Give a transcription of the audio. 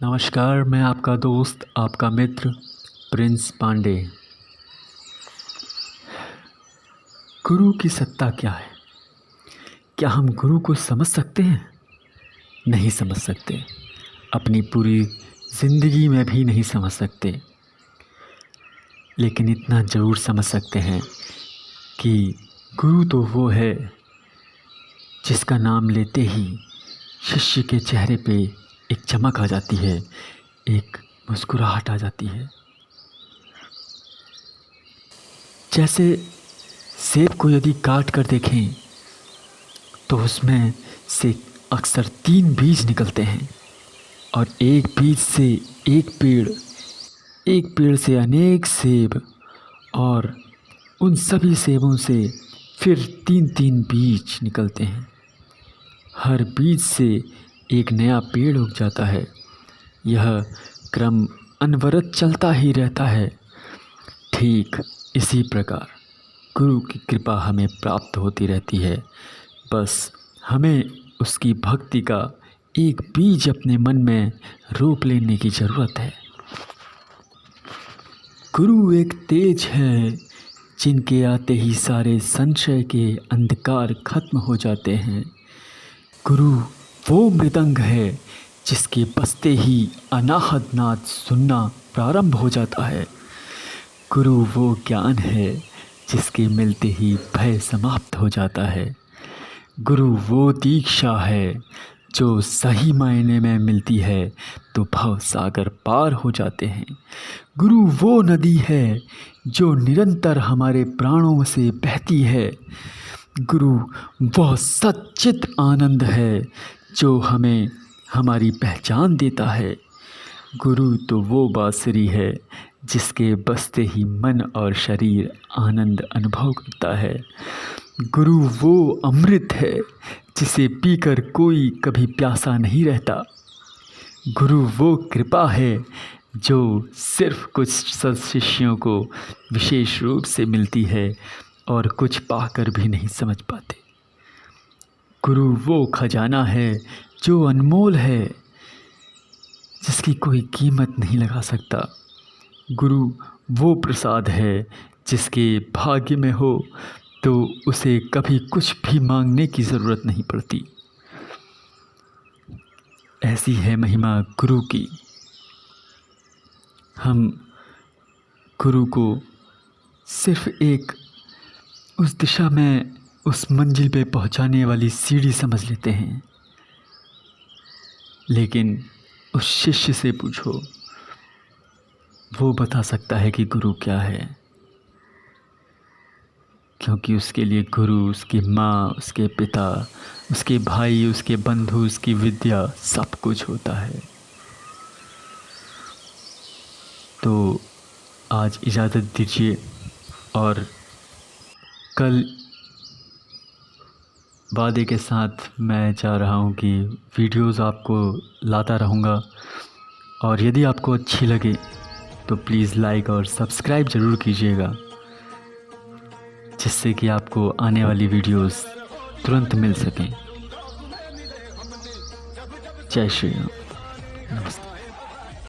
नमस्कार, मैं आपका दोस्त, आपका मित्र प्रिंस पांडे। गुरु की सत्ता क्या है? क्या हम गुरु को समझ सकते हैं? नहीं समझ सकते। अपनी पूरी ज़िंदगी में भी नहीं समझ सकते। लेकिन इतना ज़रूर समझ सकते हैं कि गुरु तो वो है जिसका नाम लेते ही शिष्य के चेहरे पे एक चमक आ जाती है, एक मुस्कुराहट आ जाती है। जैसे सेब को यदि काट कर देखें तो उसमें से अक्सर 3 बीज निकलते हैं और एक बीज से एक पेड़ से अनेक सेब, और उन सभी सेबों से फिर 3-3 बीज निकलते हैं। हर बीज से एक नया पेड़ उग जाता है। यह क्रम अनवरत चलता ही रहता है। ठीक इसी प्रकार गुरु की कृपा हमें प्राप्त होती रहती है। बस हमें उसकी भक्ति का एक बीज अपने मन में रोप लेने की ज़रूरत है। गुरु एक तेज है जिनके आते ही सारे संशय के अंधकार खत्म हो जाते हैं। गुरु वो मृदंग है जिसके बजते ही अनाहत नाद सुनना प्रारंभ हो जाता है। गुरु वो ज्ञान है जिसके मिलते ही भय समाप्त हो जाता है। गुरु वो दीक्षा है जो सही मायने में मिलती है तो भव सागर पार हो जाते हैं। गुरु वो नदी है जो निरंतर हमारे प्राणों से बहती है। गुरु वह सच्चित आनंद है जो हमें हमारी पहचान देता है। गुरु तो वो बांसुरी है जिसके बजते ही मन और शरीर आनंद अनुभव करता है। गुरु वो अमृत है जिसे पीकर कोई कभी प्यासा नहीं रहता। गुरु वो कृपा है जो सिर्फ कुछ सत्शिष्यों को विशेष रूप से मिलती है और कुछ पाकर भी नहीं समझ पाते। गुरु वो खजाना है जो अनमोल है, जिसकी कोई कीमत नहीं लगा सकता। गुरु वो प्रसाद है जिसके भाग्य में हो तो उसे कभी कुछ भी मांगने की ज़रूरत नहीं पड़ती। ऐसी है महिमा गुरु की। हम गुरु को सिर्फ एक उस दिशा में उस मंजिल पे पहुंचाने वाली सीढ़ी समझ लेते हैं। लेकिन उस शिष्य से पूछो, वो बता सकता है कि गुरु क्या है, क्योंकि उसके लिए गुरु उसकी माँ, उसके पिता, उसके भाई, उसके बंधु, उसकी विद्या सब कुछ होता है। तो आज इजाज़त दीजिए और कल वादे के साथ मैं चाह रहा हूँ कि वीडियोस आपको लाता रहूँगा, और यदि आपको अच्छी लगे तो प्लीज़ लाइक और सब्सक्राइब ज़रूर कीजिएगा, जिससे कि आपको आने वाली वीडियोस तुरंत मिल सकें। जय श्री राम। नमस्ते।